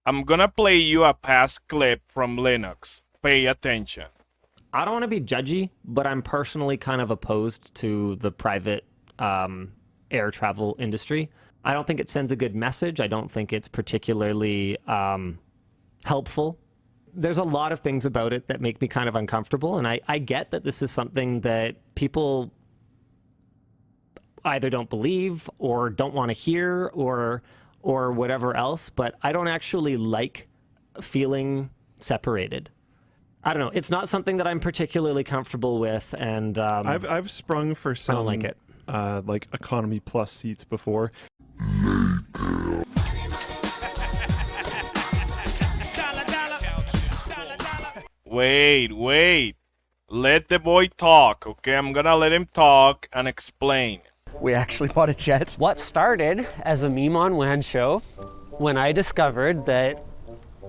I'm gonna play you a past clip from Linux. Pay attention. I don't want to be judgy, but I'm personally kind of opposed to the private air travel industry. I don't think it sends a good message. I don't think it's particularly helpful. There's a lot of things about it that make me kind of uncomfortable, and I get that this is something that people either don't believe or don't want to hear or whatever else, but I don't actually like feeling separated. I don't know. It's not something that I'm particularly comfortable with, and I've sprung for some I don't like it. Like economy plus seats before. Wait. Let the boy talk, okay? I'm gonna let him talk and explain. We actually bought a jet. What started as a meme on WAN show when I discovered that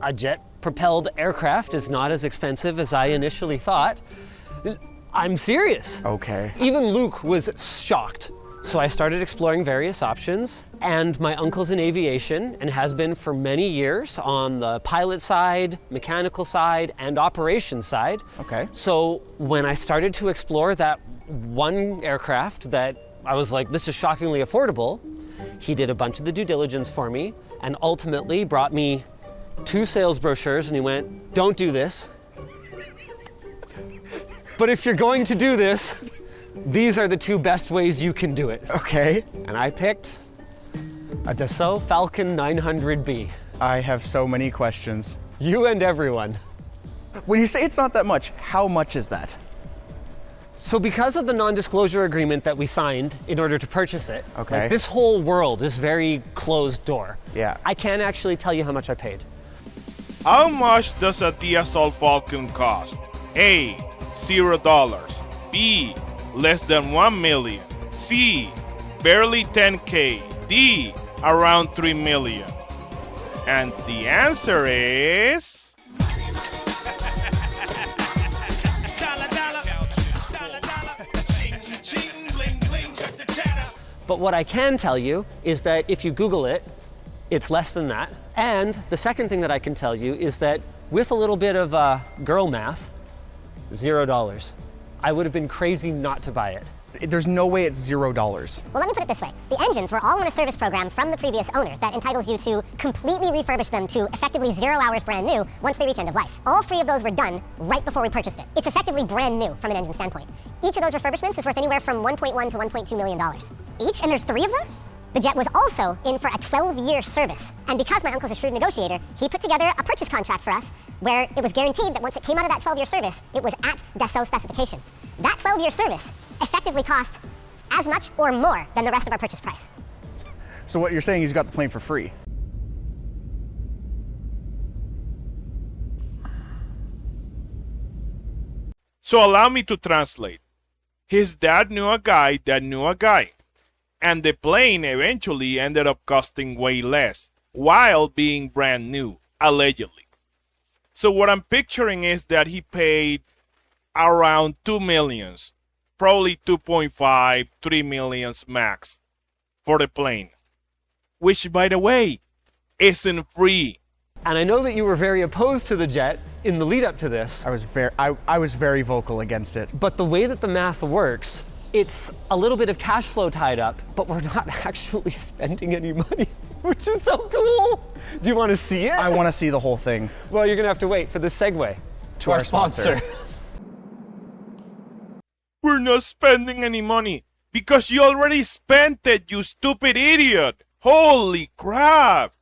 a jet-propelled aircraft is not as expensive as I initially thought. I'm serious. Okay. Even Luke was shocked. So I started exploring various options, and my uncle's in aviation and has been for many years on the pilot side, mechanical side, and operations side. Okay. So when I started to explore that one aircraft that I was like, this is shockingly affordable, he did a bunch of the due diligence for me and ultimately brought me 2 sales brochures, and he went, don't do this. But if you're going to do this, these are the 2 best ways you can do it. Okay. And I picked a Dassault Falcon 900B. I have so many questions. You and everyone. When you say it's not that much, how much is that? So because of the non-disclosure agreement that we signed in order to purchase it, Okay. like this whole world is very closed door. Yeah. I can't actually tell you how much I paid. How much does a Dassault Falcon cost? A. $0. B. Less than 1 million. C. Barely 10K. D. Around 3 million. And the answer is... But what I can tell you is that if you Google it, it's less than that. And the second thing that I can tell you is that with a little bit of girl math, $0. I would have been crazy not to buy it. There's no way it's $0. Well, let me put it this way. The engines were all on a service program from the previous owner that entitles you to completely refurbish them to effectively 0 hours brand new once they reach end of life. All 3 of those were done right before we purchased it. It's effectively brand new from an engine standpoint. Each of those refurbishments is worth anywhere from $1.1 to $1.2 million each, and there's 3 of them? The jet was also in for a 12-year service. And because my uncle's a shrewd negotiator, he put together a purchase contract for us where it was guaranteed that once it came out of that 12-year service, it was at Dassault specification. That 12-year service effectively cost as much or more than the rest of our purchase price. So what you're saying is you got the plane for free? So allow me to translate. His dad knew a guy that knew a guy. And the plane eventually ended up costing way less, while being brand new, allegedly. So what I'm picturing is that he paid around 2 millions, probably 2.5, 3 millions max for the plane. Which, by the way, isn't free. And I know that you were very opposed to the jet in the lead up to this. I was very vocal against it. But the way that the math works, it's a little bit of cash flow tied up, but we're not actually spending any money, which is so cool. Do you want to see it? I want to see the whole thing. Well, you're going to have to wait for the segue to our sponsor. We're not spending any money because you already spent it, you stupid idiot. Holy crap.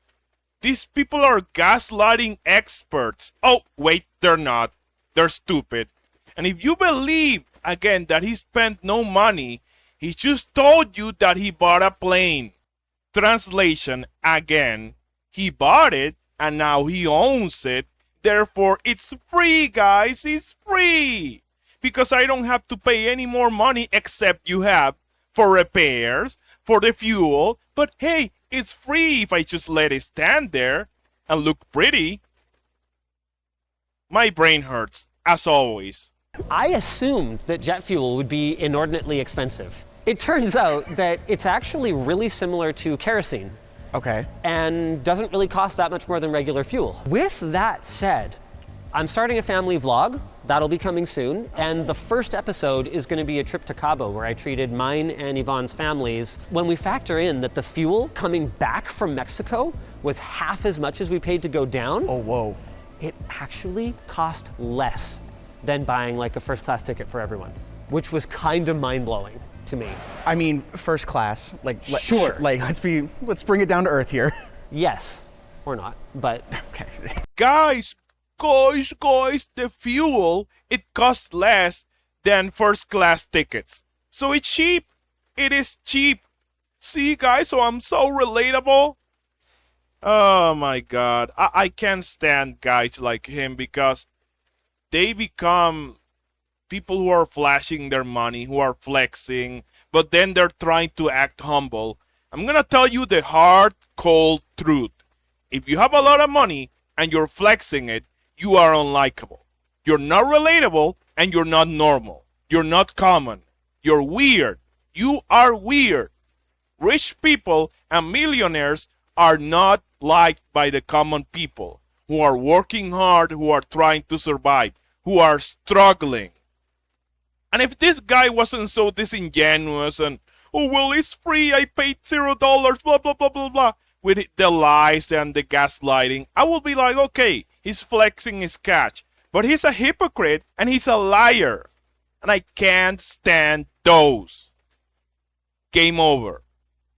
These people are gaslighting experts. Oh, wait, they're not. They're stupid. And if you believe, again, that he spent no money, he just told you that he bought a plane. Translation, again, he bought it and now he owns it. Therefore, it's free, guys. It's free. Because I don't have to pay any more money except you have for repairs, for the fuel. But hey, it's free if I just let it stand there and look pretty. My brain hurts, as always. I assumed that jet fuel would be inordinately expensive. It turns out that it's actually really similar to kerosene. Okay. and doesn't really cost that much more than regular fuel. With that said, I'm starting a family vlog. That'll be coming soon. And the first episode is going to be a trip to Cabo where I treated mine and Yvonne's families. When we factor in that the fuel coming back from Mexico was half as much as we paid to go down, Oh, whoa. it actually cost less than buying like a first class ticket for everyone, which was kind of mind blowing to me. I mean, first class. Like, Sure. Like, let's bring it down to earth here. Yes, or not, but Okay. Guys, the fuel, it costs less than first class tickets. So it's cheap. It is cheap. See, guys, so I'm so relatable. Oh my God. I can't stand guys like him because they become people who are flashing their money, who are flexing, but then they're trying to act humble. I'm gonna tell you the hard, cold truth. If you have a lot of money and you're flexing it, you are unlikable. You're not relatable and you're not normal. You're not common. You're weird. You are weird. Rich people and millionaires are not liked by the common people who are working hard, who are trying to survive, who are struggling. And if this guy wasn't so disingenuous and, oh, well, it's free, I paid $0, blah, blah, blah, blah, blah, with the lies and the gaslighting, I would be like, okay, he's flexing his cash. But he's a hypocrite and he's a liar. And I can't stand those. Game over.